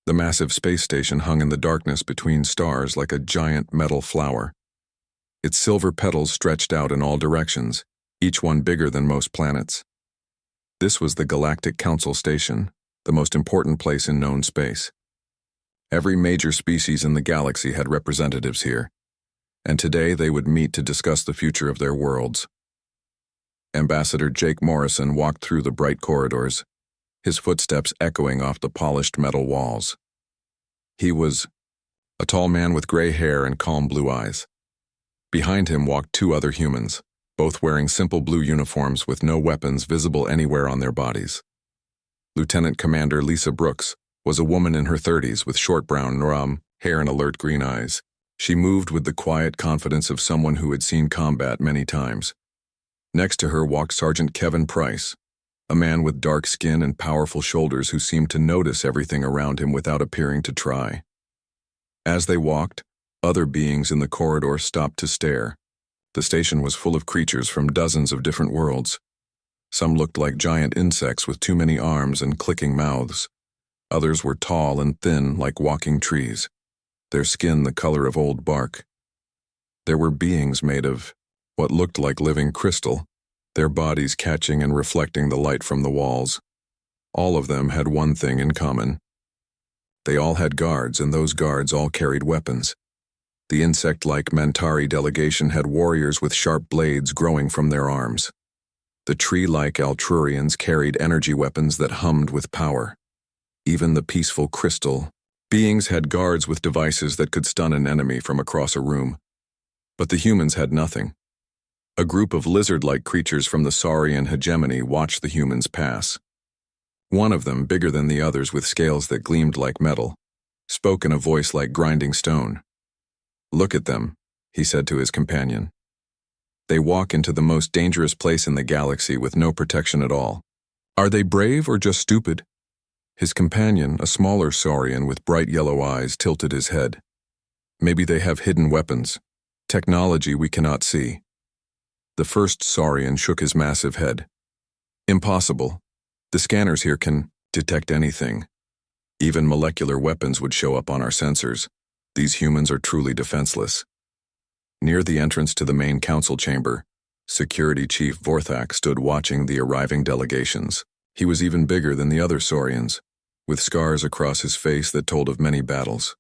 The massive space station hung in the darkness between stars like a giant metal flower. Its silver petals stretched out in all directions, each one bigger than most planets. This was the Galactic Council Station, the most important place in known space. Every major species in the galaxy had representatives here, and today they would meet to discuss the future of their worlds. Ambassador Jake Morrison walked through the bright corridors, his footsteps echoing off the polished metal walls. He was a tall man with gray hair and calm blue eyes. Behind him walked two other humans, both wearing simple blue uniforms with no weapons visible anywhere on their bodies. Lieutenant Commander Lisa Brooks was a woman in her 30s with short brown hair and alert green eyes. She moved with the quiet confidence of someone who had seen combat many times. Next to her walked Sergeant Kevin Price, a man with dark skin and powerful shoulders who seemed to notice everything around him without appearing to try. As they walked, other beings in the corridor stopped to stare. The station was full of creatures from dozens of different worlds. Some looked like giant insects with too many arms and clicking mouths. Others were tall and thin like walking trees, their skin the color of old bark. There were beings made of what looked like living crystal, their bodies catching and reflecting the light from the walls. All of them had one thing in common. They all had guards, and those guards all carried weapons. The insect-like Mantari delegation had warriors with sharp blades growing from their arms. The tree-like Altrurians carried energy weapons that hummed with power. Even the peaceful crystal beings had guards with devices that could stun an enemy from across a room. But the humans had nothing. A group of lizard-like creatures from the Saurian hegemony watched the humans pass. One of them, bigger than the others with scales that gleamed like metal, spoke in a voice like grinding stone. "Look at them," he said to his companion. "They walk into the most dangerous place in the galaxy with no protection at all. Are they brave or just stupid?" His companion, a smaller Saurian with bright yellow eyes, tilted his head. "Maybe they have hidden weapons, technology we cannot see." The first Saurian shook his massive head. "Impossible. The scanners here can detect anything. Even molecular weapons would show up on our sensors. These humans are truly defenseless." Near the entrance to the main council chamber, Security Chief Vorthak stood watching the arriving delegations. He was even bigger than the other Saurians, with scars across his face that told of many battles.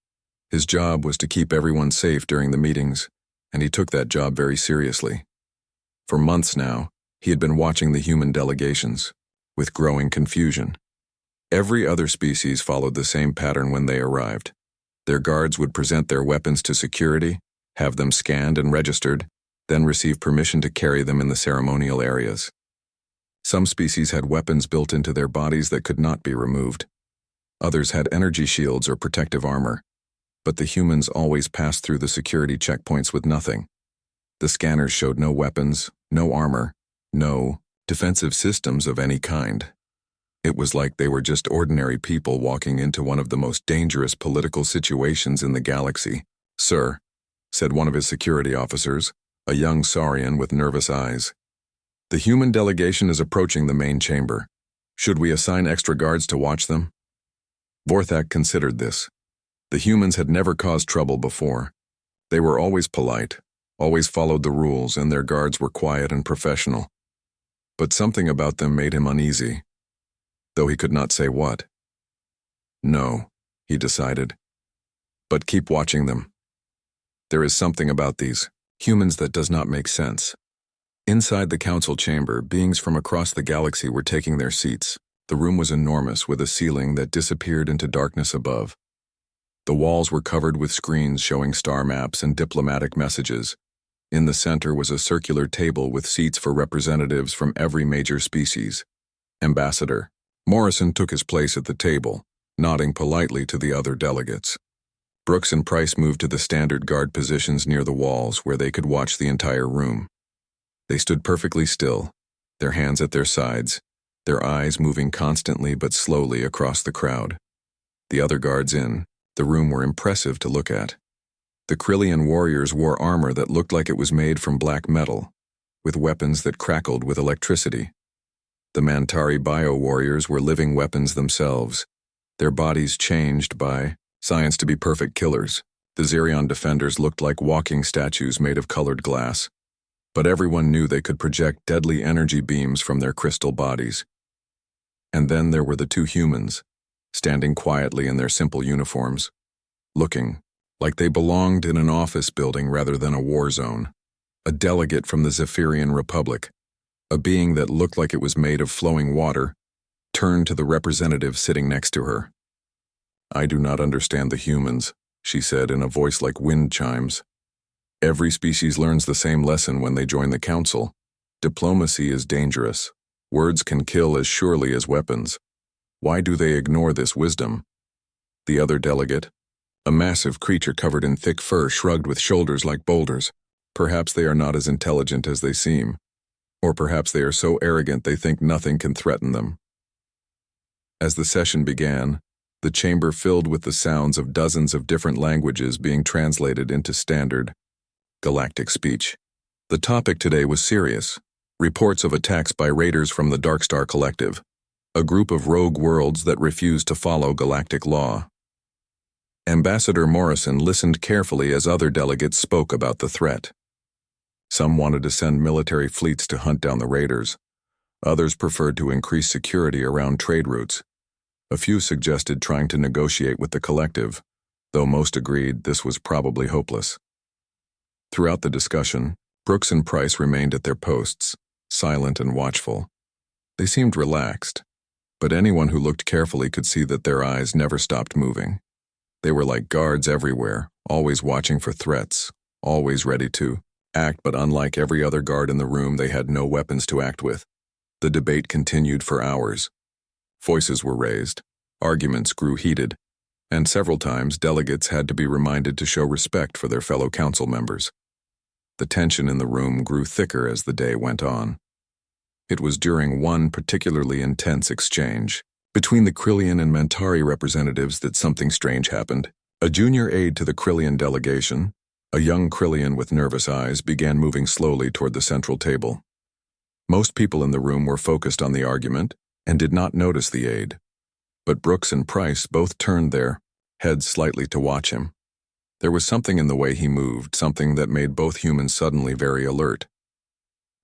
His job was to keep everyone safe during the meetings, and he took that job very seriously. For months now, he had been watching the human delegations, with growing confusion. Every other species followed the same pattern when they arrived. Their guards would present their weapons to security, have them scanned and registered, then receive permission to carry them in the ceremonial areas. Some species had weapons built into their bodies that could not be removed. Others had energy shields or protective armor, but the humans always passed through the security checkpoints with nothing. The scanners showed no weapons, no armor, no defensive systems of any kind. It was like they were just ordinary people walking into one of the most dangerous political situations in the galaxy. "Sir," said one of his security officers, a young Saurian with nervous eyes, "the human delegation is approaching the main chamber. Should we assign extra guards to watch them?" Vorthak considered this. The humans had never caused trouble before. They were always polite, always followed the rules, and their guards were quiet and professional. But something about them made him uneasy, though he could not say what. "No," he decided, "but keep watching them. There is something about these humans that does not make sense." Inside the council chamber, beings from across the galaxy were taking their seats. The room was enormous, with a ceiling that disappeared into darkness above. The walls were covered with screens showing star maps and diplomatic messages. In the center was a circular table with seats for representatives from every major species. Ambassador Morrison took his place at the table, nodding politely to the other delegates. Brooks and Price moved to the standard guard positions near the walls where they could watch the entire room. They stood perfectly still, their hands at their sides, their eyes moving constantly but slowly across the crowd. The other guards in the room were impressive to look at. The Krillian warriors wore armor that looked like it was made from black metal, with weapons that crackled with electricity. The Mantari bio-warriors were living weapons themselves, their bodies changed by science to be perfect killers. The Xerion defenders looked like walking statues made of colored glass, but everyone knew they could project deadly energy beams from their crystal bodies. And then there were the two humans, standing quietly in their simple uniforms, looking like they belonged in an office building rather than a war zone. A delegate from the Zephyrian Republic, a being that looked like it was made of flowing water, turned to the representative sitting next to her. "I do not understand the humans," she said in a voice like wind chimes. "Every species learns the same lesson when they join the council. Diplomacy is dangerous. Words can kill as surely as weapons. Why do they ignore this wisdom?" The other delegate, a massive creature covered in thick fur, shrugged with shoulders like boulders. "Perhaps they are not as intelligent as they seem. Or perhaps they are so arrogant they think nothing can threaten them." As the session began, the chamber filled with the sounds of dozens of different languages being translated into standard galactic speech. The topic today was serious: reports of attacks by raiders from the Darkstar Collective, a group of rogue worlds that refuse to follow galactic law. Ambassador Morrison listened carefully as other delegates spoke about the threat. Some wanted to send military fleets to hunt down the raiders. Others preferred to increase security around trade routes. A few suggested trying to negotiate with the collective, though most agreed this was probably hopeless. Throughout the discussion, Brooks and Price remained at their posts, silent and watchful. They seemed relaxed, but anyone who looked carefully could see that their eyes never stopped moving. They were like guards everywhere, always watching for threats, always ready to act, but unlike every other guard in the room, they had no weapons to act with. The debate continued for hours. Voices were raised, arguments grew heated, and several times delegates had to be reminded to show respect for their fellow council members. The tension in the room grew thicker as the day went on. It was during one particularly intense exchange between the Krillian and Mentari representatives that something strange happened. A junior aide to the Krillian delegation, a young Krillian with nervous eyes, began moving slowly toward the central table. Most people in the room were focused on the argument and did not notice the aide, but Brooks and Price both turned their heads slightly to watch him. There was something in the way he moved, something that made both humans suddenly very alert.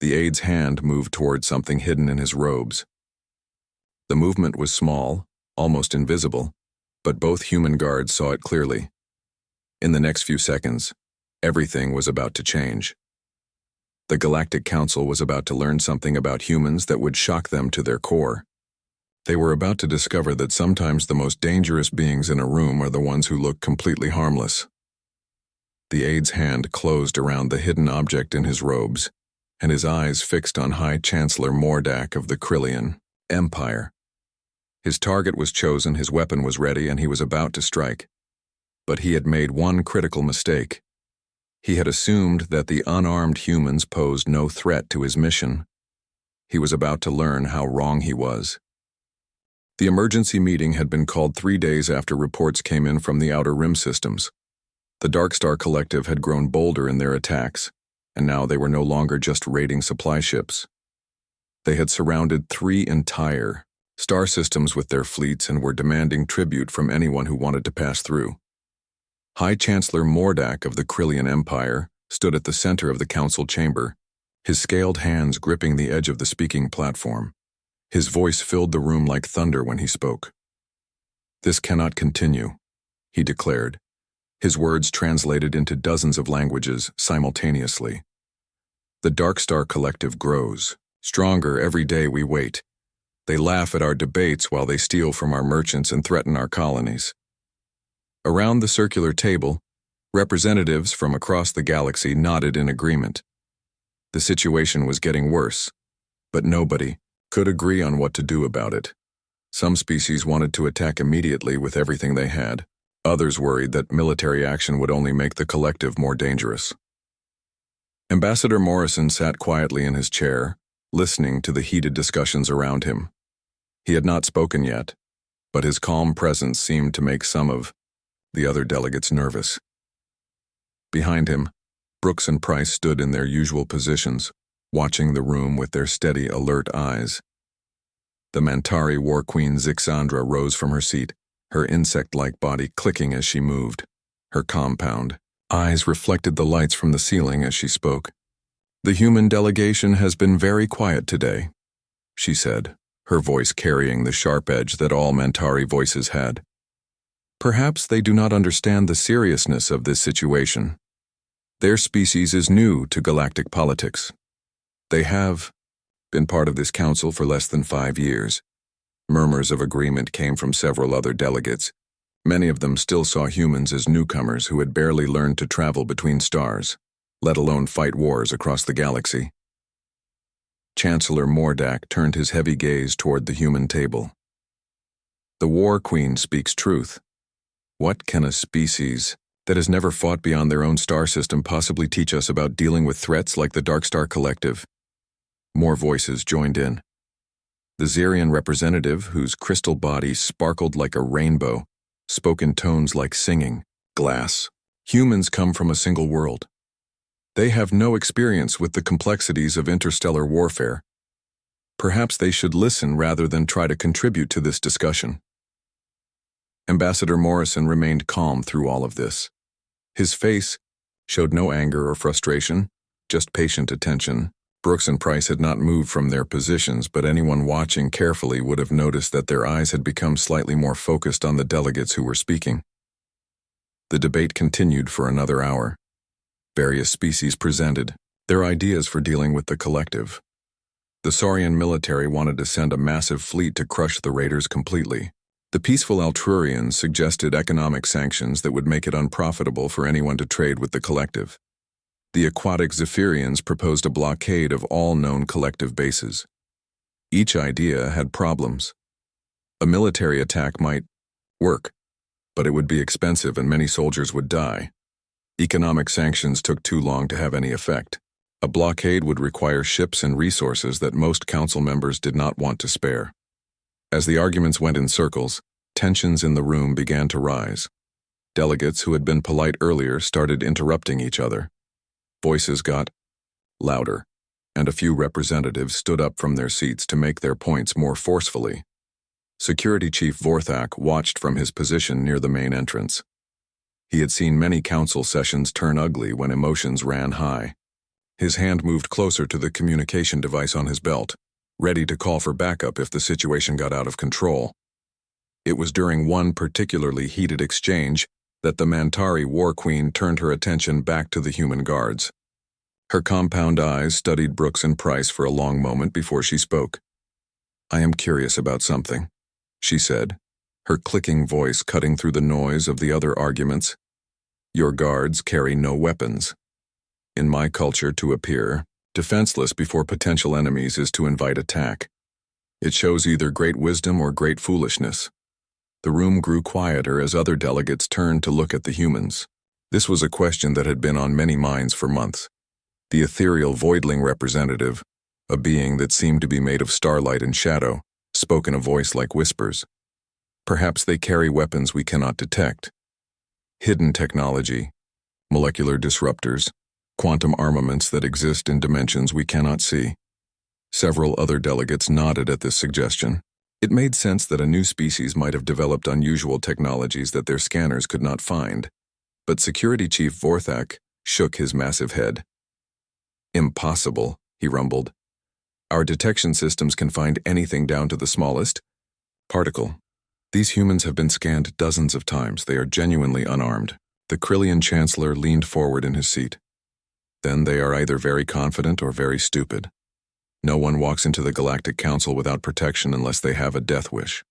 The aide's hand moved toward something hidden in his robes. The movement was small, almost invisible, but both human guards saw it clearly. In the next few seconds, everything was about to change. The Galactic Council was about to learn something about humans that would shock them to their core. They were about to discover that sometimes the most dangerous beings in a room are the ones who look completely harmless. The aide's hand closed around the hidden object in his robes, and his eyes fixed on High Chancellor Mordak of the Krillian Empire. His target was chosen, his weapon was ready, and he was about to strike. But he had made one critical mistake. He had assumed that the unarmed humans posed no threat to his mission. He was about to learn how wrong he was. The emergency meeting had been called 3 days after reports came in from the Outer Rim systems. The Darkstar Collective had grown bolder in their attacks, and now they were no longer just raiding supply ships. They had surrounded 3 entire star systems with their fleets and were demanding tribute from anyone who wanted to pass through. High Chancellor Mordak of the Krillian Empire stood at the center of the council chamber, his scaled hands gripping the edge of the speaking platform. His voice filled the room like thunder when he spoke. "This cannot continue," he declared, his words translated into dozens of languages simultaneously. "The Darkstar Collective grows. Stronger every day we wait. They laugh at our debates while they steal from our merchants and threaten our colonies." Around the circular table, representatives from across the galaxy nodded in agreement. The situation was getting worse, but nobody could agree on what to do about it. Some species wanted to attack immediately with everything they had. Others worried that military action would only make the collective more dangerous. Ambassador Morrison sat quietly in his chair, listening to the heated discussions around him. He had not spoken yet, but his calm presence seemed to make some of the other delegates nervous. Behind him, Brooks and Price stood in their usual positions, watching the room with their steady, alert eyes. The Mantari War Queen Zixandra rose from her seat, her insect-like body clicking as she moved. Her compound eyes reflected the lights from the ceiling as she spoke. "The human delegation has been very quiet today," she said, her voice carrying the sharp edge that all Mantari voices had. "Perhaps they do not understand the seriousness of this situation. Their species is new to galactic politics. They have been part of this council for less than 5 years." Murmurs of agreement came from several other delegates. Many of them still saw humans as newcomers who had barely learned to travel between stars, let alone fight wars across the galaxy. Chancellor Mordak turned his heavy gaze toward the human table. "The War Queen speaks truth. What can a species that has never fought beyond their own star system possibly teach us about dealing with threats like the Dark Star Collective?" More voices joined in. The Xerian representative, whose crystal body sparkled like a rainbow, spoke in tones like singing. "Glass. Humans come from a single world. They have no experience with the complexities of interstellar warfare. Perhaps they should listen rather than try to contribute to this discussion." Ambassador Morrison remained calm through all of this. His face showed no anger or frustration, just patient attention. Brooks and Price had not moved from their positions, but anyone watching carefully would have noticed that their eyes had become slightly more focused on the delegates who were speaking. The debate continued for another hour. Various species presented their ideas for dealing with the collective. The Saurian military wanted to send a massive fleet to crush the raiders completely. The peaceful Altrurians suggested economic sanctions that would make it unprofitable for anyone to trade with the collective. The aquatic Zephyrians proposed a blockade of all known collective bases. Each idea had problems. A military attack might work, but it would be expensive and many soldiers would die. Economic sanctions took too long to have any effect. A blockade would require ships and resources that most council members did not want to spare. As the arguments went in circles, tensions in the room began to rise. Delegates who had been polite earlier started interrupting each other. Voices got louder, and a few representatives stood up from their seats to make their points more forcefully. Security Chief Vorthak watched from his position near the main entrance. He had seen many council sessions turn ugly when emotions ran high. His hand moved closer to the communication device on his belt, ready to call for backup if the situation got out of control. It was during one particularly heated exchange that the Mantari War Queen turned her attention back to the human guards. Her compound eyes studied Brooks and Price for a long moment before she spoke. "I am curious about something," she said, her clicking voice cutting through the noise of the other arguments. "Your guards carry no weapons. In my culture, to appear defenseless before potential enemies is to invite attack. It shows either great wisdom or great foolishness." The room grew quieter as other delegates turned to look at the humans. This was a question that had been on many minds for months. The ethereal voidling representative, a being that seemed to be made of starlight and shadow, spoke in a voice like whispers. "Perhaps they carry weapons we cannot detect. Hidden technology, molecular disruptors, quantum armaments that exist in dimensions we cannot see." Several other delegates nodded at this suggestion. It made sense that a new species might have developed unusual technologies that their scanners could not find, but Security Chief Vorthak shook his massive head. "Impossible," he rumbled. "Our detection systems can find anything down to the smallest particle. These humans have been scanned dozens of times. They are genuinely unarmed." The Krillian Chancellor leaned forward in his seat. "Then they are either very confident or very stupid. No one walks into the Galactic Council without protection unless they have a death wish."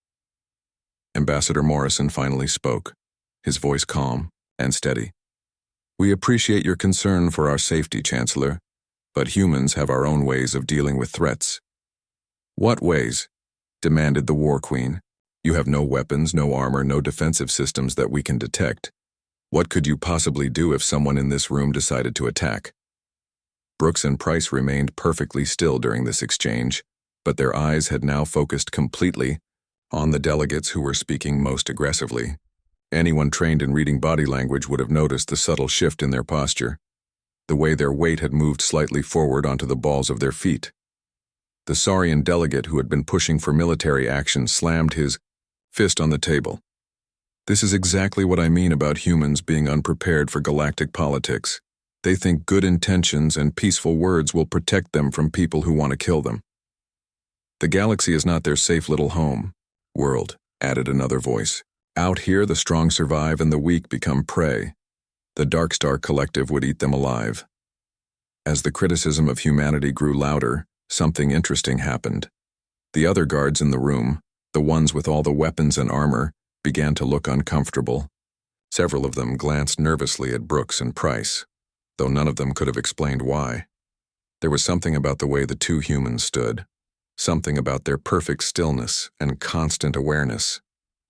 Ambassador Morrison finally spoke, his voice calm and steady. "We appreciate your concern for our safety, Chancellor, but humans have our own ways of dealing with threats." "What ways?" demanded the War Queen. "You have no weapons, no armor, no defensive systems that we can detect. What could you possibly do if someone in this room decided to attack?" Brooks and Price remained perfectly still during this exchange, but their eyes had now focused completely on the delegates who were speaking most aggressively. Anyone trained in reading body language would have noticed the subtle shift in their posture, the way their weight had moved slightly forward onto the balls of their feet. The Saurian delegate who had been pushing for military action slammed his fist on the table. This is exactly what I mean about humans being unprepared for galactic politics. They think good intentions and peaceful words will protect them from people who want to kill them. The galaxy is not their safe little home. World, added another voice. Out here, the strong survive and the weak become prey. The Dark Star Collective would eat them alive. As the criticism of humanity grew louder, something interesting happened. The other guards in the room, the ones with all the weapons and armor, began to look uncomfortable. Several of them glanced nervously at Brooks and Price, though none of them could have explained why. There was something about the way the two humans stood, something about their perfect stillness and constant awareness,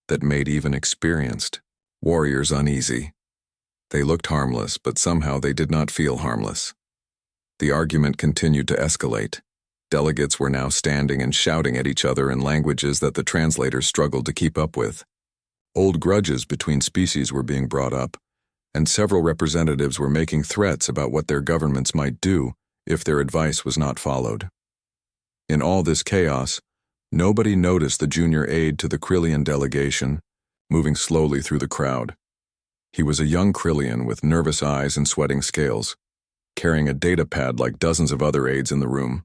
that made even experienced warriors uneasy. They looked harmless, but somehow they did not feel harmless. The argument continued to escalate. Delegates were now standing and shouting at each other in languages that the translators struggled to keep up with. Old grudges between species were being brought up, and several representatives were making threats about what their governments might do if their advice was not followed. In all this chaos, nobody noticed the junior aide to the Krillian delegation, moving slowly through the crowd. He was a young Krillian with nervous eyes and sweating scales, carrying a data pad like dozens of other aides in the room.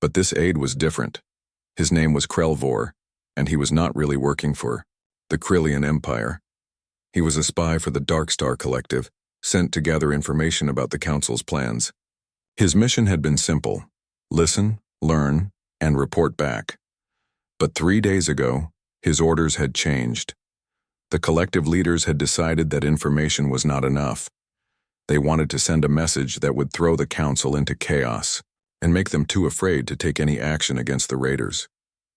But this aide was different. His name was Krelvor, and he was not really working for the Krillian Empire. He was a spy for the Dark Star Collective, sent to gather information about the Council's plans. His mission had been simple: listen, learn, and report back. But 3 days ago, his orders had changed. The collective leaders had decided that information was not enough. They wanted to send a message that would throw the Council into chaos and make them too afraid to take any action against the raiders.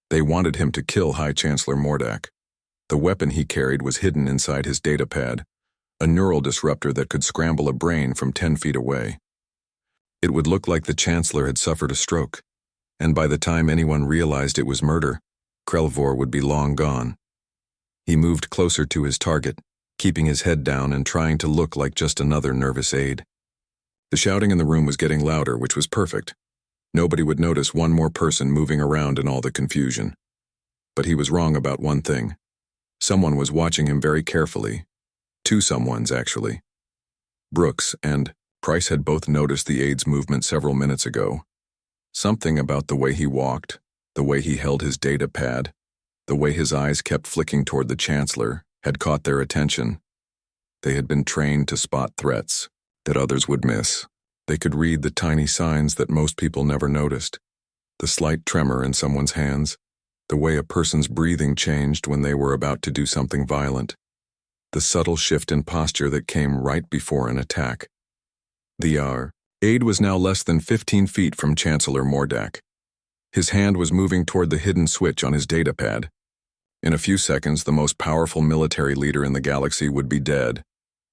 They wanted him to kill High Chancellor Mordak. The weapon he carried was hidden inside his datapad, a neural disruptor that could scramble a brain from 10 feet away. It would look like the Chancellor had suffered a stroke, and by the time anyone realized it was murder, Krelvor would be long gone. He moved closer to his target, keeping his head down and trying to look like just another nervous aide. The shouting in the room was getting louder, which was perfect. Nobody would notice one more person moving around in all the confusion. But he was wrong about one thing. Someone was watching him very carefully. Two someones, actually. Brooks and Price had both noticed the aide's movement several minutes ago. Something about the way he walked, the way he held his data pad, the way his eyes kept flicking toward the Chancellor, had caught their attention. They had been trained to spot threats that others would miss. They could read the tiny signs that most people never noticed. The slight tremor in someone's hands, the way a person's breathing changed when they were about to do something violent, the subtle shift in posture that came right before an attack. The aide was now less than 15 feet from Chancellor Mordak. His hand was moving toward the hidden switch on his datapad. In a few seconds, the most powerful military leader in the galaxy would be dead,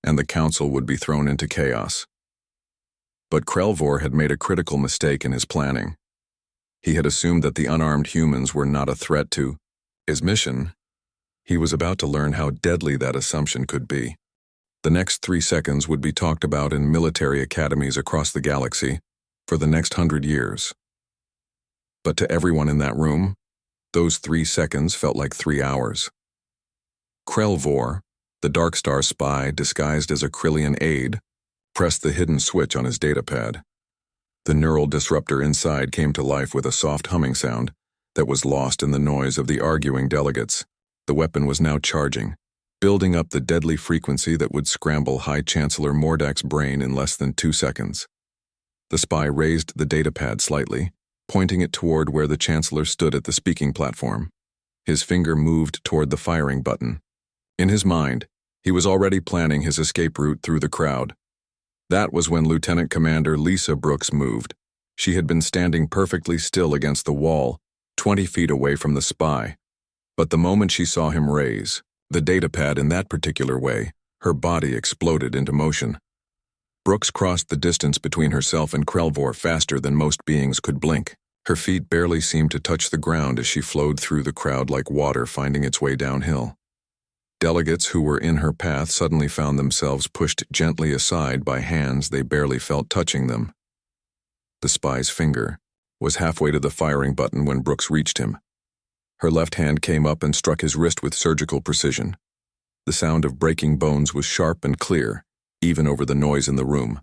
and the Council would be thrown into chaos. But Krelvor had made a critical mistake in his planning. He had assumed that the unarmed humans were not a threat to his mission. He was about to learn how deadly that assumption could be. The next 3 seconds would be talked about in military academies across the galaxy for the next 100 years. But to everyone in that room, those 3 seconds felt like 3 hours. Krelvor, the Dark Star spy disguised as a Krillian aide, pressed the hidden switch on his datapad. The neural disruptor inside came to life with a soft humming sound that was lost in the noise of the arguing delegates. The weapon was now charging, building up the deadly frequency that would scramble High Chancellor Mordak's brain in less than 2 seconds. The spy raised the datapad slightly, pointing it toward where the Chancellor stood at the speaking platform. His finger moved toward the firing button. In his mind, he was already planning his escape route through the crowd. That was when Lieutenant Commander Lisa Brooks moved. She had been standing perfectly still against the wall, 20 feet away from the spy. But the moment she saw him raise the datapad in that particular way, her body exploded into motion. Brooks crossed the distance between herself and Krelvor faster than most beings could blink. Her feet barely seemed to touch the ground as she flowed through the crowd like water finding its way downhill. Delegates who were in her path suddenly found themselves pushed gently aside by hands they barely felt touching them. The spy's finger was halfway to the firing button when Brooks reached him. Her left hand came up and struck his wrist with surgical precision. The sound of breaking bones was sharp and clear, even over the noise in the room.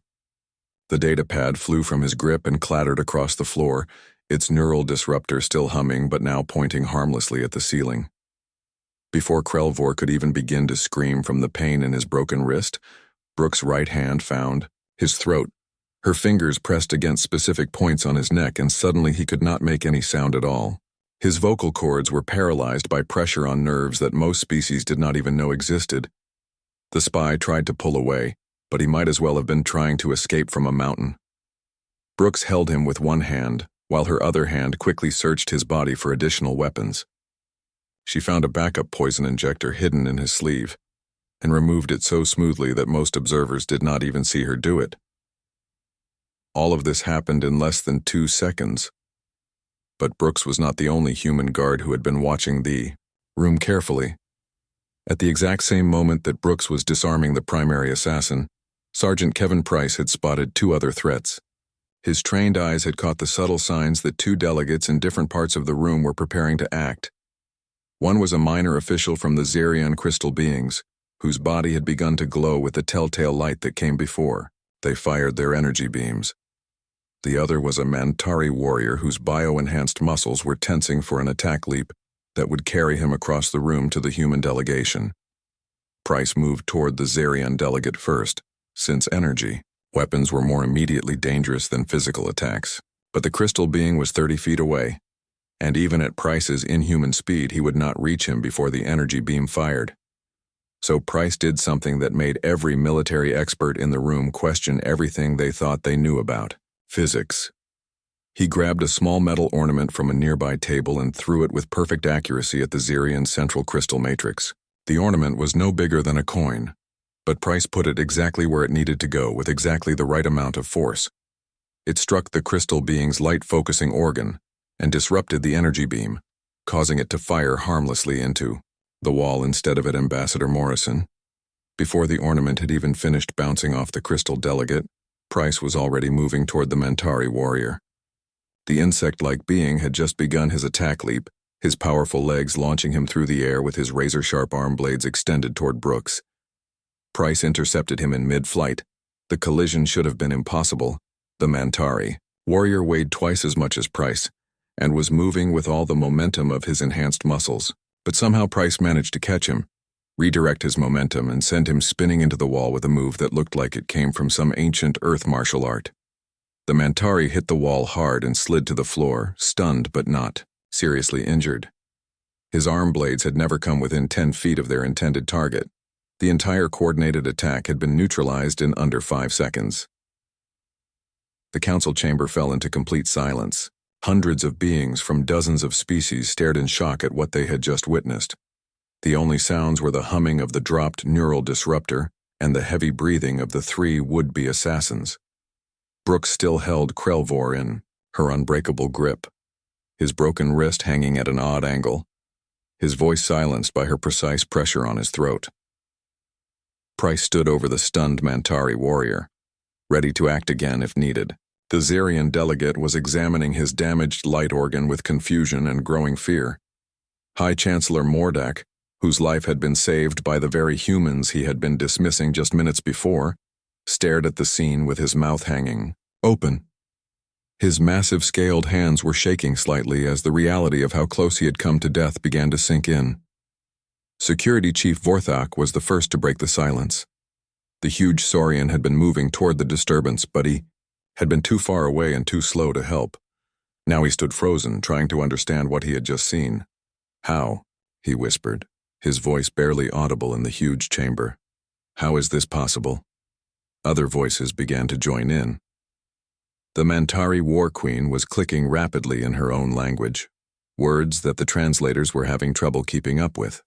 The datapad flew from his grip and clattered across the floor, its neural disruptor still humming but now pointing harmlessly at the ceiling. Before Krelvor could even begin to scream from the pain in his broken wrist, Brooke's right hand found his throat. Her fingers pressed against specific points on his neck, and suddenly he could not make any sound at all. His vocal cords were paralyzed by pressure on nerves that most species did not even know existed. The spy tried to pull away, but he might as well have been trying to escape from a mountain. Brooks held him with one hand, while her other hand quickly searched his body for additional weapons. She found a backup poison injector hidden in his sleeve, and removed it so smoothly that most observers did not even see her do it. All of this happened in less than 2 seconds. But Brooks was not the only human guard who had been watching the room carefully. At the exact same moment that Brooks was disarming the primary assassin, Sergeant Kevin Price had spotted 2 other threats. His trained eyes had caught the subtle signs that 2 delegates in different parts of the room were preparing to act. One was a minor official from the Xerion crystal beings, whose body had begun to glow with the telltale light that came before. They fired their energy beams. The other was a Mantari warrior whose bio-enhanced muscles were tensing for an attack leap that would carry him across the room to the human delegation. Price moved toward the Xerion delegate first, since energy weapons were more immediately dangerous than physical attacks. But the crystal being was 30 feet away, and even at Price's inhuman speed he would not reach him before the energy beam fired. So Price did something that made every military expert in the room question everything they thought they knew about physics. He grabbed a small metal ornament from a nearby table and threw it with perfect accuracy at the Xerion central crystal matrix. The ornament was no bigger than a coin, but Price put it exactly where it needed to go with exactly the right amount of force. It struck the crystal being's light-focusing organ and disrupted the energy beam, causing it to fire harmlessly into the wall instead of at Ambassador Morrison. Before the ornament had even finished bouncing off the crystal delegate, Price was already moving toward the Mantari warrior. The insect-like being had just begun his attack leap, his powerful legs launching him through the air with his razor-sharp arm blades extended toward Brooks. Price intercepted him in mid-flight. The collision should have been impossible. The Mantari warrior weighed twice as much as Price, and was moving with all the momentum of his enhanced muscles. But somehow Price managed to catch him, redirect his momentum, and send him spinning into the wall with a move that looked like it came from some ancient earth martial art. The Mantari hit the wall hard and slid to the floor, stunned but not seriously injured. His arm blades had never come within 10 feet of their intended target. The entire coordinated attack had been neutralized in under 5 seconds. The council chamber fell into complete silence. Hundreds of beings from dozens of species stared in shock at what they had just witnessed. The only sounds were the humming of the dropped neural disruptor and the heavy breathing of the 3 would-be assassins. Brooks still held Krelvor in her unbreakable grip, his broken wrist hanging at an odd angle, his voice silenced by her precise pressure on his throat. Price stood over the stunned Mantari warrior, ready to act again if needed. The Xerion delegate was examining his damaged light organ with confusion and growing fear. High Chancellor Mordak, whose life had been saved by the very humans he had been dismissing just minutes before, stared at the scene with his mouth hanging open. His massive scaled hands were shaking slightly as the reality of how close he had come to death began to sink in. Security Chief Vorthok was the first to break the silence. The huge Saurian had been moving toward the disturbance, but he had been too far away and too slow to help. Now he stood frozen, trying to understand what he had just seen. "How?" he whispered, his voice barely audible in the huge chamber. "How is this possible?" Other voices began to join in. The Mantari War Queen was clicking rapidly in her own language, words that the translators were having trouble keeping up with.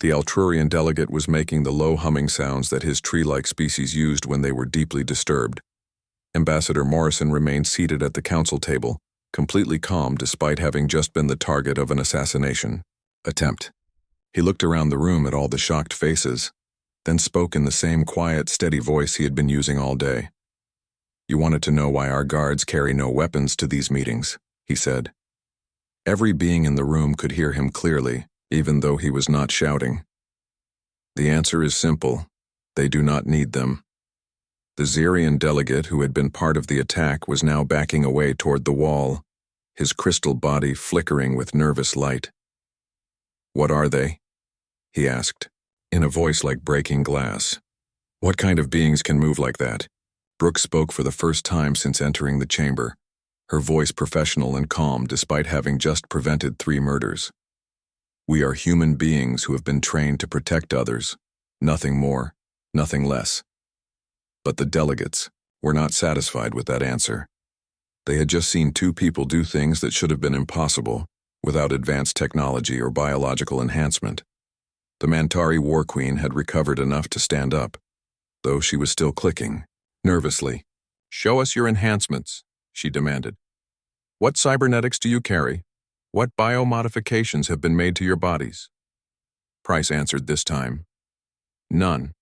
The Altrurian delegate was making the low humming sounds that his tree-like species used when they were deeply disturbed. Ambassador Morrison remained seated at the council table, completely calm despite having just been the target of an assassination attempt. He looked around the room at all the shocked faces, then spoke in the same quiet, steady voice he had been using all day. "You wanted to know why our guards carry no weapons to these meetings," he said. Every being in the room could hear him clearly, even though he was not shouting. The answer is simple. They do not need them. The Xerian delegate who had been part of the attack was now backing away toward the wall, his crystal body flickering with nervous light. "What are they?" he asked, in a voice like breaking glass. "What kind of beings can move like that?" Brooke spoke for the first time since entering the chamber, her voice professional and calm despite having just prevented 3 murders. "We are human beings who have been trained to protect others, nothing more, nothing less." But the delegates were not satisfied with that answer. They had just seen 2 people do things that should have been impossible without advanced technology or biological enhancement. The Mantari War Queen had recovered enough to stand up, though she was still clicking, nervously. "Show us your enhancements," she demanded. "What cybernetics do you carry? What biomodifications have been made to your bodies?" Price answered this time. "None.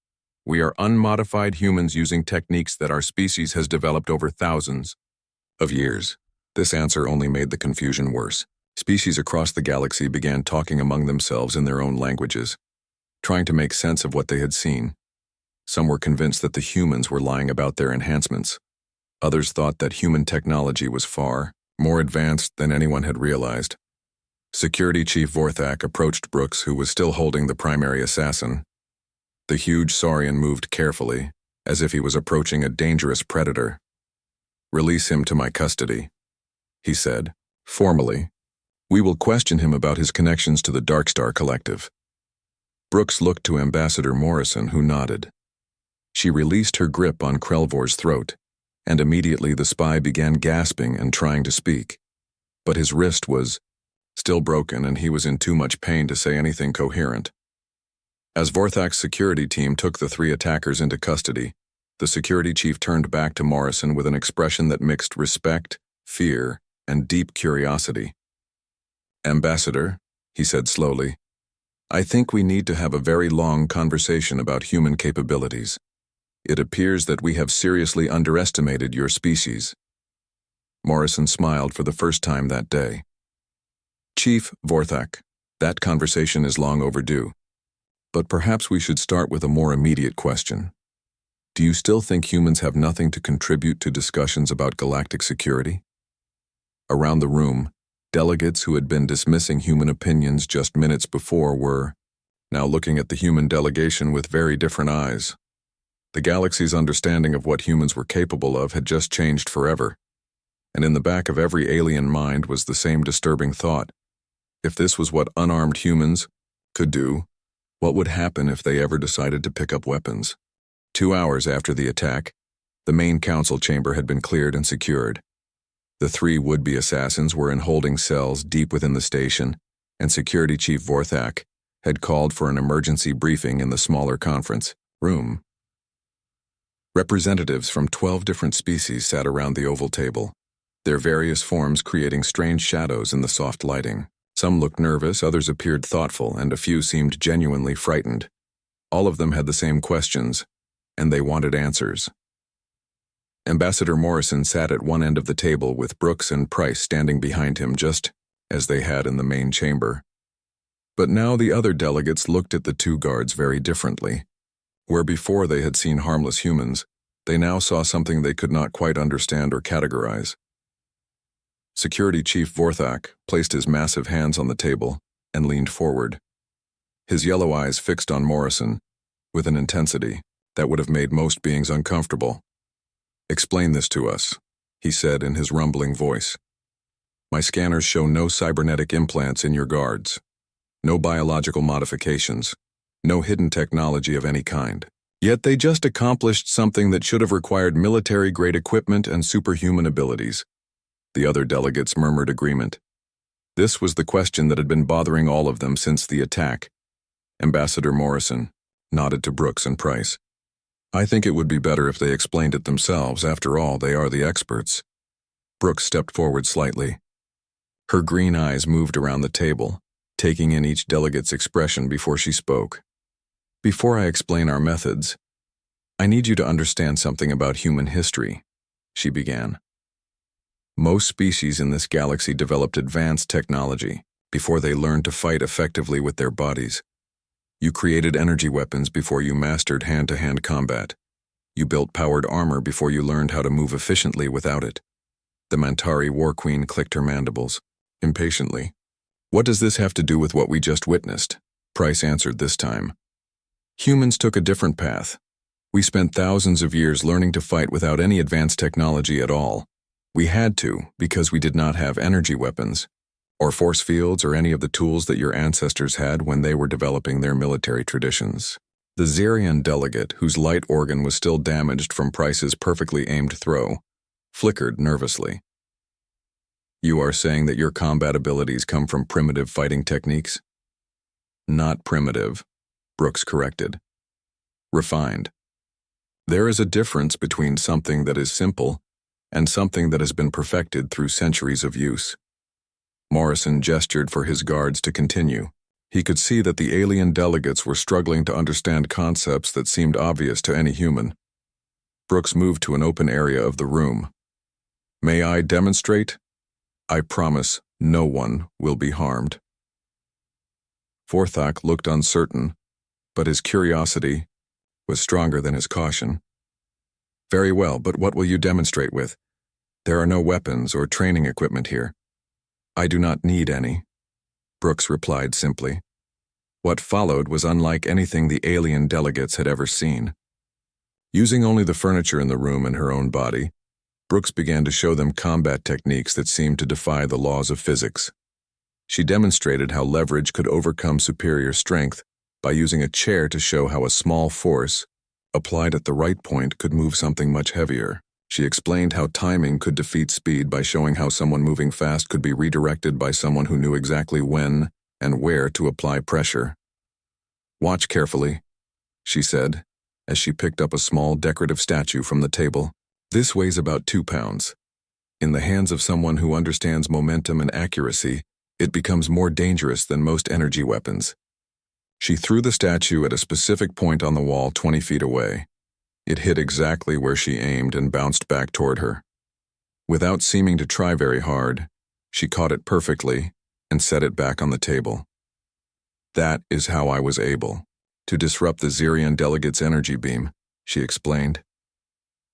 We are unmodified humans using techniques that our species has developed over thousands of years." This answer only made the confusion worse. Species across the galaxy began talking among themselves in their own languages, trying to make sense of what they had seen. Some were convinced that the humans were lying about their enhancements. Others thought that human technology was far more advanced than anyone had realized. Security Chief Vorthak approached Brooks, who was still holding the primary assassin. The huge Saurian moved carefully, as if he was approaching a dangerous predator. "Release him to my custody," he said, formally. "We will question him about his connections to the Darkstar Collective." Brooks looked to Ambassador Morrison, who nodded. She released her grip on Krelvor's throat, and immediately the spy began gasping and trying to speak. But his wrist was still broken, and he was in too much pain to say anything coherent. As Vorthak's security team took the 3 attackers into custody, the security chief turned back to Morrison with an expression that mixed respect, fear, and deep curiosity. "Ambassador," he said slowly, "I think we need to have a very long conversation about human capabilities. It appears that we have seriously underestimated your species." Morrison smiled for the first time that day. "Chief Vorthak, that conversation is long overdue. But perhaps we should start with a more immediate question. Do you still think humans have nothing to contribute to discussions about galactic security?" Around the room, delegates who had been dismissing human opinions just minutes before were now looking at the human delegation with very different eyes. The galaxy's understanding of what humans were capable of had just changed forever, and in the back of every alien mind was the same disturbing thought. If this was what unarmed humans could do, what would happen if they ever decided to pick up weapons? 2 hours after the attack, the main council chamber had been cleared and secured. The 3 would-be assassins were in holding cells deep within the station, and Security Chief Vorthak had called for an emergency briefing in the smaller conference room. Representatives from 12 different species sat around the oval table, their various forms creating strange shadows in the soft lighting. Some looked nervous, others appeared thoughtful, and a few seemed genuinely frightened. All of them had the same questions, and they wanted answers. Ambassador Morrison sat at one end of the table with Brooks and Price standing behind him, just as they had in the main chamber. But now the other delegates looked at the 2 guards very differently. Where before they had seen harmless humans, they now saw something they could not quite understand or categorize. Security Chief Vorthak placed his massive hands on the table and leaned forward, his yellow eyes fixed on Morrison with an intensity that would have made most beings uncomfortable. "Explain this to us," he said in his rumbling voice. "My scanners show no cybernetic implants in your guards, no biological modifications, no hidden technology of any kind. Yet they just accomplished something that should have required military-grade equipment and superhuman abilities." The other delegates murmured agreement. This was the question that had been bothering all of them since the attack. Ambassador Morrison nodded to Brooks and Price. "I think it would be better if they explained it themselves. After all, they are the experts." Brooks stepped forward slightly. Her green eyes moved around the table, taking in each delegate's expression before she spoke. "Before I explain our methods, I need you to understand something about human history," she began. "Most species in this galaxy developed advanced technology before they learned to fight effectively with their bodies. You created energy weapons before you mastered hand-to-hand combat. You built powered armor before you learned how to move efficiently without it. The Mantari War Queen clicked her mandibles, impatiently. What does this have to do with what we just witnessed? Price answered this time. Humans took a different path. We spent thousands of years learning to fight without any advanced technology at all. We had to, because we did not have energy weapons, or force fields or any of the tools that your ancestors had when they were developing their military traditions. The Xerian delegate, whose light organ was still damaged from Price's perfectly aimed throw, flickered nervously. You are saying that your combat abilities come from primitive fighting techniques? Not primitive, Brooks corrected. Refined. There is a difference between something that is simple and something that has been perfected through centuries of use. Morrison gestured for his guards to continue. He could see that the alien delegates were struggling to understand concepts that seemed obvious to any human. Brooks moved to an open area of the room. May I demonstrate? I promise no one will be harmed. Forthak looked uncertain, but his curiosity was stronger than his caution. Very well, but what will you demonstrate with? There are no weapons or training equipment here. I do not need any, Brooks replied simply. What followed was unlike anything the alien delegates had ever seen. Using only the furniture in the room and her own body, Brooks began to show them combat techniques that seemed to defy the laws of physics. She demonstrated how leverage could overcome superior strength by using a chair to show how a small force, applied at the right point, could move something much heavier. She explained how timing could defeat speed by showing how someone moving fast could be redirected by someone who knew exactly when and where to apply pressure. Watch carefully, she said, as she picked up a small decorative statue from the table. This weighs about 2 pounds. In the hands of someone who understands momentum and accuracy, it becomes more dangerous than most energy weapons. She threw the statue at a specific point on the wall 20 feet away. It hit exactly where she aimed and bounced back toward her. Without seeming to try very hard, she caught it perfectly and set it back on the table. That is how I was able to disrupt the Xerian delegate's energy beam, she explained.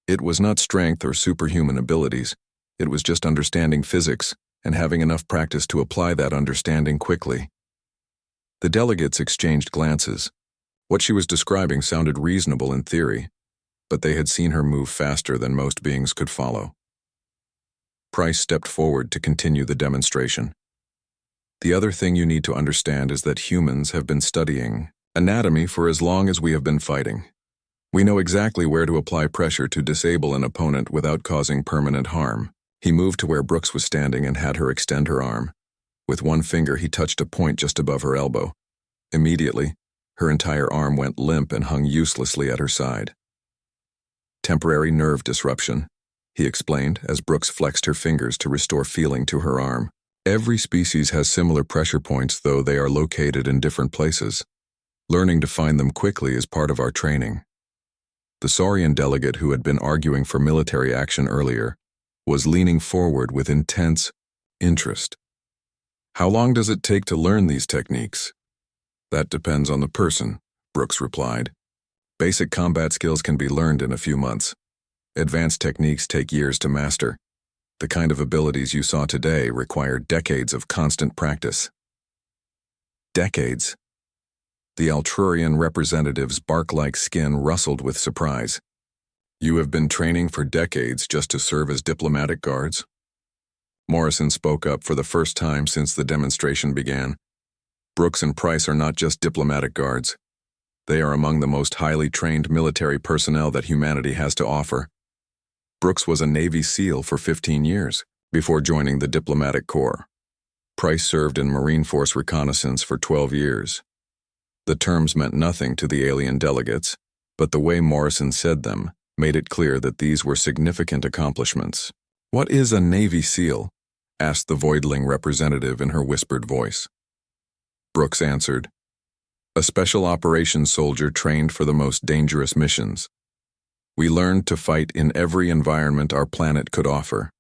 It was not strength or superhuman abilities. It was just understanding physics and having enough practice to apply that understanding quickly. The delegates exchanged glances. What she was describing sounded reasonable in theory, but they had seen her move faster than most beings could follow. Price stepped forward to continue the demonstration. The other thing you need to understand is that humans have been studying anatomy for as long as we have been fighting. We know exactly where to apply pressure to disable an opponent without causing permanent harm. He moved to where Brooks was standing and had her extend her arm. With one finger, he touched a point just above her elbow. Immediately, her entire arm went limp and hung uselessly at her side. Temporary nerve disruption, he explained as Brooks flexed her fingers to restore feeling to her arm. Every species has similar pressure points, though they are located in different places. Learning to find them quickly is part of our training. The Saurian delegate, who had been arguing for military action earlier, was leaning forward with intense interest. How long does it take to learn these techniques? That depends on the person, Brooks replied. Basic combat skills can be learned in a few months. Advanced techniques take years to master. The kind of abilities you saw today require decades of constant practice. Decades. The Altrurian representative's bark-like skin rustled with surprise. You have been training for decades just to serve as diplomatic guards? Morrison spoke up for the first time since the demonstration began. Brooks and Price are not just diplomatic guards. They are among the most highly trained military personnel that humanity has to offer. Brooks was a Navy SEAL for 15 years before joining the diplomatic corps. Price served in Marine Force reconnaissance for 12 years. The terms meant nothing to the alien delegates, but the way Morrison said them made it clear that these were significant accomplishments. What is a Navy SEAL? Asked the Voidling representative in her whispered voice. Brooks answered, a special operations soldier trained for the most dangerous missions. We learned to fight in every environment our planet could offer.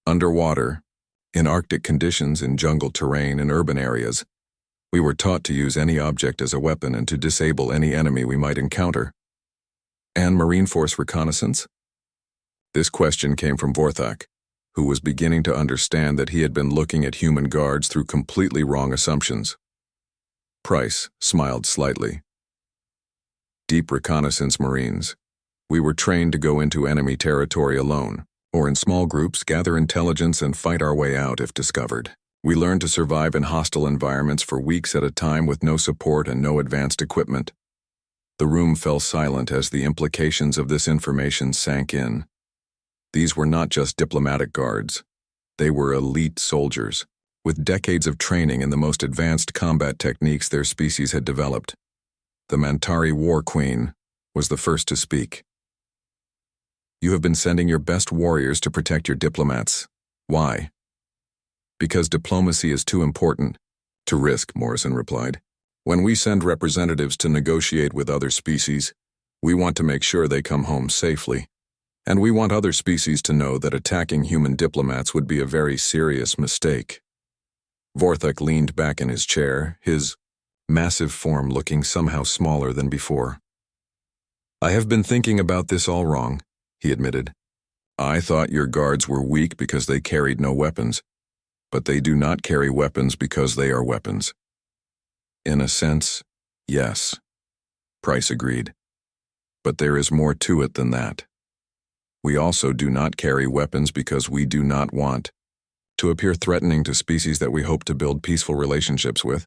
Underwater, in Arctic conditions, in jungle terrain, in urban areas, We were taught to use any object as a weapon and to disable any enemy we might encounter. And Marine Force reconnaissance? This question came from Vorthak, who was beginning to understand that he had been looking at human guards through completely wrong assumptions. Price smiled slightly. Deep reconnaissance Marines. We were trained to go into enemy territory alone, or in small groups, gather intelligence and fight our way out if discovered. We learned to survive in hostile environments for weeks at a time with no support and no advanced equipment. The room fell silent as the implications of this information sank in. These were not just diplomatic guards. They were elite soldiers, with decades of training in the most advanced combat techniques their species had developed. The Mantari War Queen was the first to speak. You have been sending your best warriors to protect your diplomats. Why? Because diplomacy is too important to risk, Morrison replied. When we send representatives to negotiate with other species, we want to make sure they come home safely. And we want other species to know that attacking human diplomats would be a very serious mistake. Vorthak leaned back in his chair, his massive form looking somehow smaller than before. I have been thinking about this all wrong, he admitted. I thought your guards were weak because they carried no weapons, but they do not carry weapons because they are weapons. In a sense, yes, Price agreed. But there is more to it than that. We also do not carry weapons because we do not want to appear threatening to species that we hope to build peaceful relationships with.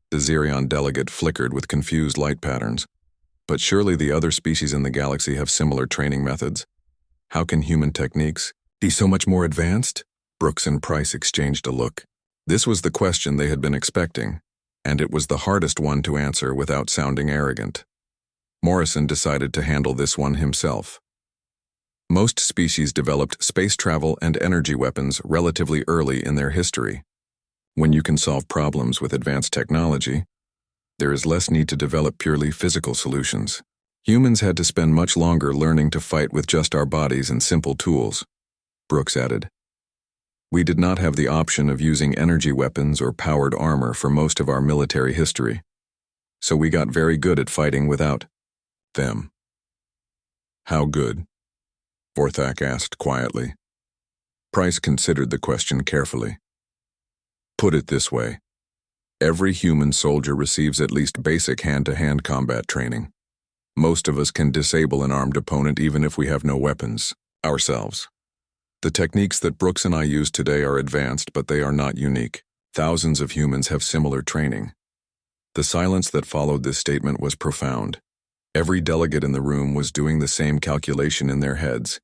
The Xerion delegate flickered with confused light patterns. But surely the other species in the galaxy have similar training methods. How can human techniques be so much more advanced? Brooks and Price exchanged a look. This was the question they had been expecting, and it was the hardest one to answer without sounding arrogant. Morrison decided to handle this one himself. Most species developed space travel and energy weapons relatively early in their history. When you can solve problems with advanced technology, there is less need to develop purely physical solutions. Humans had to spend much longer learning to fight with just our bodies and simple tools, Brooks added. We did not have the option of using energy weapons or powered armor for most of our military history, so we got very good at fighting without them. How good? Vorthak asked quietly. Price considered the question carefully. Put it this way. Every human soldier receives at least basic hand-to-hand combat training. Most of us can disable an armed opponent even if we have no weapons, ourselves. The techniques that Brooks and I use today are advanced, but they are not unique. Thousands of humans have similar training. The silence that followed this statement was profound. Every delegate in the room was doing the same calculation in their heads.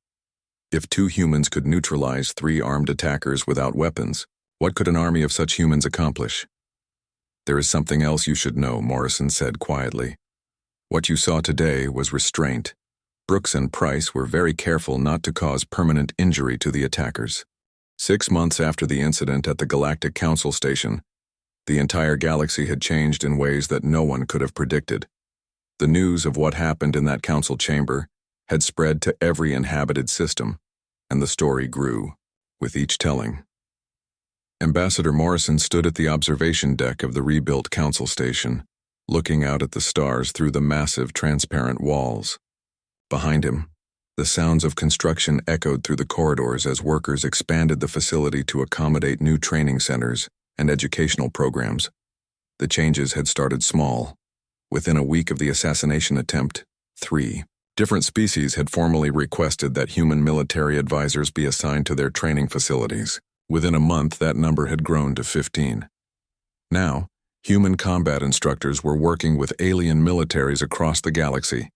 If 2 humans could neutralize 3 armed attackers without weapons, what could an army of such humans accomplish? There is something else you should know, Morrison said quietly. What you saw today was restraint. Brooks and Price were very careful not to cause permanent injury to the attackers. 6 months after the incident at the Galactic Council Station, the entire galaxy had changed in ways that no one could have predicted. The news of what happened in that council chamber had spread to every inhabited system, and the story grew, with each telling. Ambassador Morrison stood at the observation deck of the rebuilt council station, looking out at the stars through the massive transparent walls. Behind him, the sounds of construction echoed through the corridors as workers expanded the facility to accommodate new training centers and educational programs. The changes had started small. Within a week of the assassination attempt, 3 different species had formally requested that human military advisors be assigned to their training facilities. Within a month, that number had grown to 15. Now, human combat instructors were working with alien militaries across the galaxy,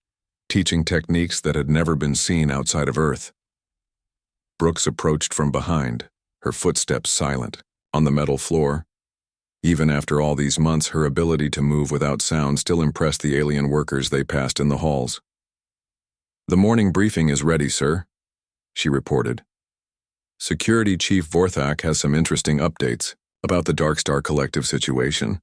teaching techniques that had never been seen outside of Earth. Brooks approached from behind, her footsteps silent, on the metal floor. Even after all these months, her ability to move without sound still impressed the alien workers they passed in the halls. The morning briefing is ready, sir, she reported. Security Chief Vorthak has some interesting updates about the Darkstar Collective situation.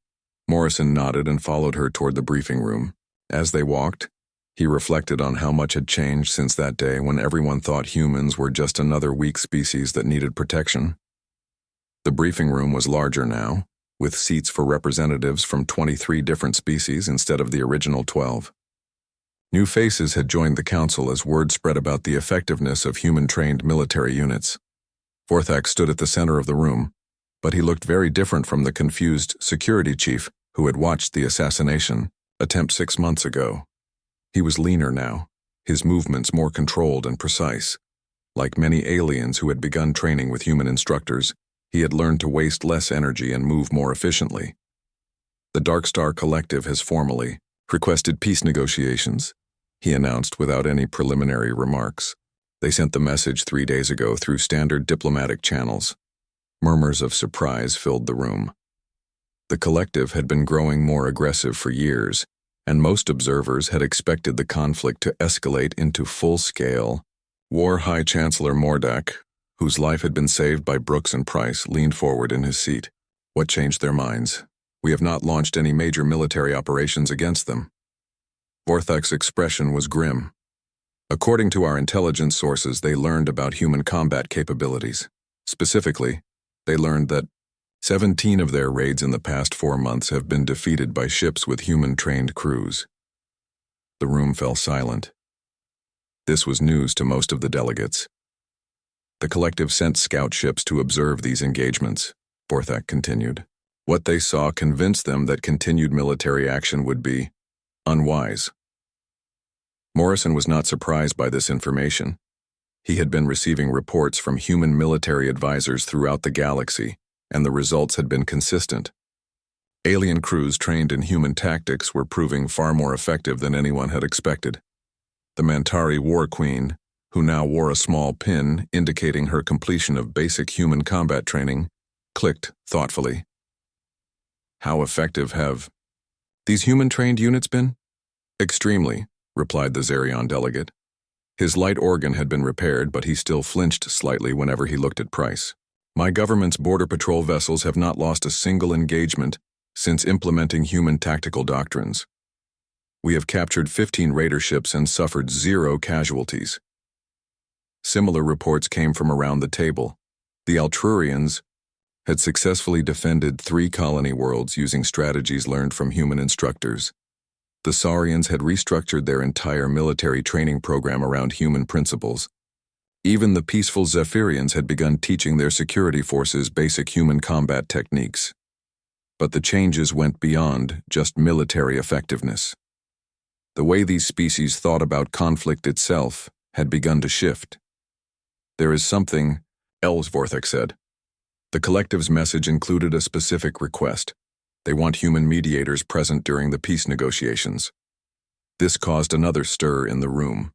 Morrison nodded and followed her toward the briefing room. As they walked, he reflected on how much had changed since that day when everyone thought humans were just another weak species that needed protection. The briefing room was larger now, with seats for representatives from 23 different species instead of the original 12. New faces had joined the council as word spread about the effectiveness of human-trained military units. Vorthak stood at the center of the room, but he looked very different from the confused security chief who had watched the assassination attempt 6 months ago. He was leaner now, his movements more controlled and precise. Like many aliens who had begun training with human instructors, he had learned to waste less energy and move more efficiently. The Dark Star Collective has formally requested peace negotiations, he announced without any preliminary remarks. They sent the message 3 days ago through standard diplomatic channels. Murmurs of surprise filled the room. The collective had been growing more aggressive for years, and most observers had expected the conflict to escalate into full-scale war. High Chancellor Mordak, whose life had been saved by Brooks and Price, leaned forward in his seat. What changed their minds? We have not launched any major military operations against them. Vorthak's expression was grim. According to our intelligence sources, they learned about human combat capabilities. Specifically, they learned that 17 of their raids in the past 4 months have been defeated by ships with human-trained crews. The room fell silent. This was news to most of the delegates. The collective sent scout ships to observe these engagements, Vorthak continued. What they saw convinced them that continued military action would be unwise. Morrison was not surprised by this information. He had been receiving reports from human military advisors throughout the galaxy, and the results had been consistent. Alien crews trained in human tactics were proving far more effective than anyone had expected. The Mantari War Queen, who now wore a small pin indicating her completion of basic human combat training, clicked thoughtfully. How effective have these human-trained units been? Extremely, replied the Zerion delegate. His light organ had been repaired, but he still flinched slightly whenever he looked at Price. My government's border patrol vessels have not lost a single engagement since implementing human tactical doctrines. We have captured 15 raider ships and suffered 0 casualties. Similar reports came from around the table. The Altrurians had successfully defended 3 colony worlds using strategies learned from human instructors. The Saurians had restructured their entire military training program around human principles. Even the peaceful Zephyrians had begun teaching their security forces basic human combat techniques. But the changes went beyond just military effectiveness. The way these species thought about conflict itself had begun to shift. There is something else, Vorthak said. The collective's message included a specific request. They want human mediators present during the peace negotiations. This caused another stir in the room.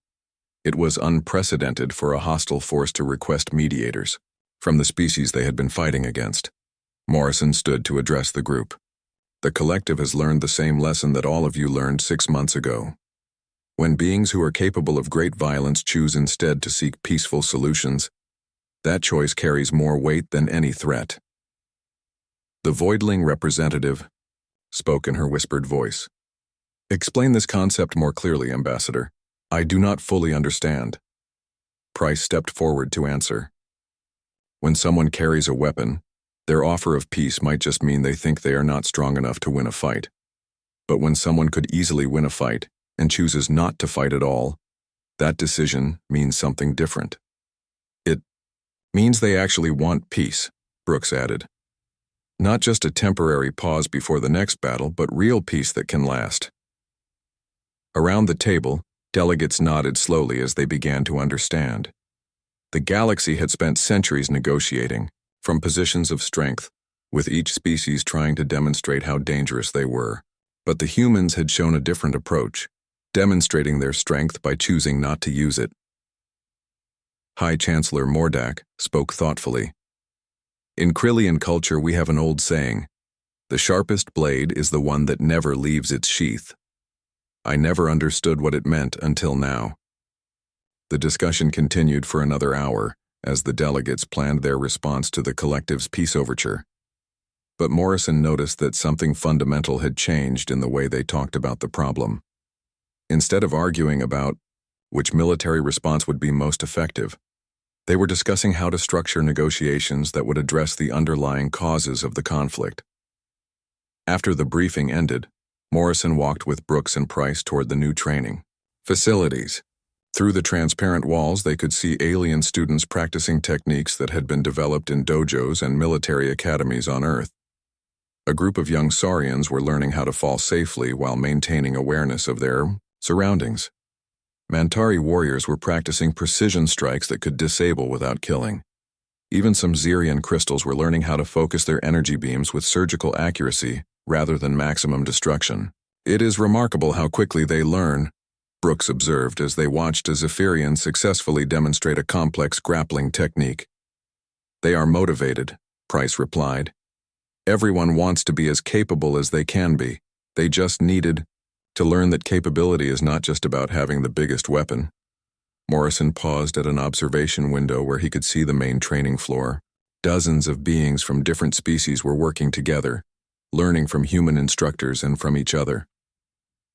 It was unprecedented for a hostile force to request mediators from the species they had been fighting against. Morrison stood to address the group. The collective has learned the same lesson that all of you learned 6 months ago. When beings who are capable of great violence choose instead to seek peaceful solutions, that choice carries more weight than any threat. The Voidling representative spoke in her whispered voice. Explain this concept more clearly, Ambassador. I do not fully understand. Price stepped forward to answer. When someone carries a weapon, their offer of peace might just mean they think they are not strong enough to win a fight. But when someone could easily win a fight and chooses not to fight at all, that decision means something different. It means they actually want peace, Brooks added. Not just a temporary pause before the next battle, but real peace that can last. Around the table, delegates nodded slowly as they began to understand. The galaxy had spent centuries negotiating, from positions of strength, with each species trying to demonstrate how dangerous they were. But the humans had shown a different approach, demonstrating their strength by choosing not to use it. High Chancellor Mordak spoke thoughtfully. In Krillian culture, we have an old saying, the sharpest blade is the one that never leaves its sheath. I never understood what it meant until now. The discussion continued for another hour as the delegates planned their response to the collective's peace overture. But Morrison noticed that something fundamental had changed in the way they talked about the problem. Instead of arguing about which military response would be most effective, they were discussing how to structure negotiations that would address the underlying causes of the conflict. After the briefing ended, Morrison walked with Brooks and Price toward the new training facilities. Through the transparent walls, they could see alien students practicing techniques that had been developed in dojos and military academies on Earth. A group of young Saurians were learning how to fall safely while maintaining awareness of their surroundings. Mantari warriors were practicing precision strikes that could disable without killing. Even some Xerian crystals were learning how to focus their energy beams with surgical accuracy rather than maximum destruction. It is remarkable how quickly they learn, Brooks observed as they watched a Zephyrian successfully demonstrate a complex grappling technique. They are motivated, Price replied. Everyone wants to be as capable as they can be. They just needed to learn that capability is not just about having the biggest weapon. Morrison paused at an observation window where he could see the main training floor. Dozens of beings from different species were working together, learning from human instructors and from each other.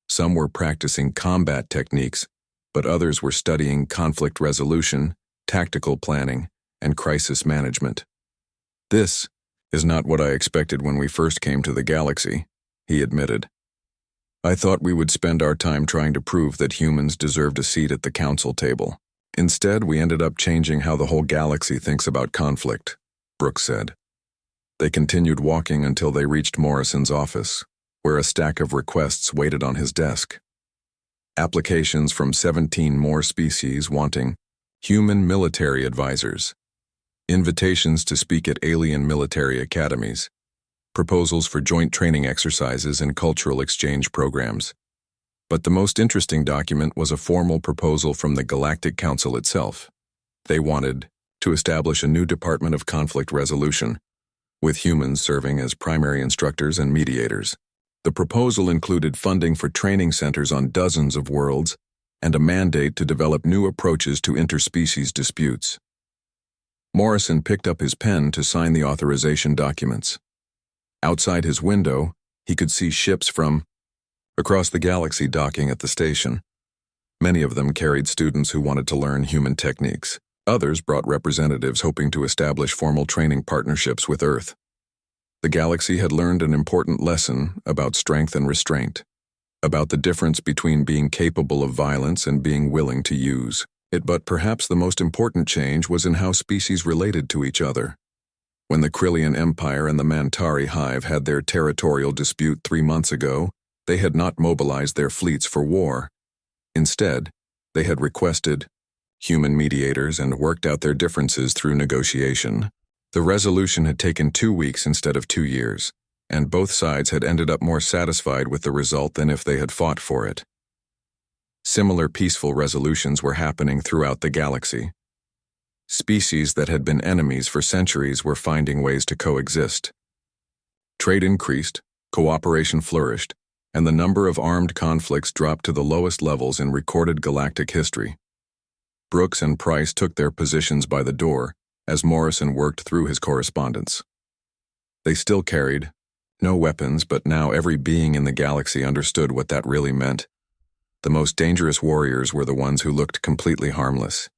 Some were practicing combat techniques, but others were studying conflict resolution, tactical planning, and crisis management. This is not what I expected when we first came to the galaxy, he admitted. I thought we would spend our time trying to prove that humans deserved a seat at the council table. Instead, we ended up changing how the whole galaxy thinks about conflict, Brooks said. They continued walking until they reached Morrison's office, where a stack of requests waited on his desk. Applications from 17 more species wanting human military advisors, invitations to speak at alien military academies, proposals for joint training exercises and cultural exchange programs. But the most interesting document was a formal proposal from the Galactic Council itself. They wanted to establish a new department of conflict resolution, with humans serving as primary instructors and mediators. The proposal included funding for training centers on dozens of worlds and a mandate to develop new approaches to interspecies disputes. Morrison picked up his pen to sign the authorization documents. Outside his window, he could see ships from across the galaxy docking at the station. Many of them carried students who wanted to learn human techniques. Others brought representatives hoping to establish formal training partnerships with Earth. The galaxy had learned an important lesson about strength and restraint, about the difference between being capable of violence and being willing to use it. But perhaps the most important change was in how species related to each other. When the Krillian Empire and the Mantari Hive had their territorial dispute 3 months ago, they had not mobilized their fleets for war. Instead, they had requested human mediators and worked out their differences through negotiation. The resolution had taken 2 weeks instead of 2 years, and both sides had ended up more satisfied with the result than if they had fought for it. Similar peaceful resolutions were happening throughout the galaxy. Species that had been enemies for centuries were finding ways to coexist. Trade increased, cooperation flourished, and the number of armed conflicts dropped to the lowest levels in recorded galactic history. Brooks and Price took their positions by the door as Morrison worked through his correspondence. They still carried no weapons, but now every being in the galaxy understood what that really meant. The most dangerous warriors were the ones who looked completely harmless,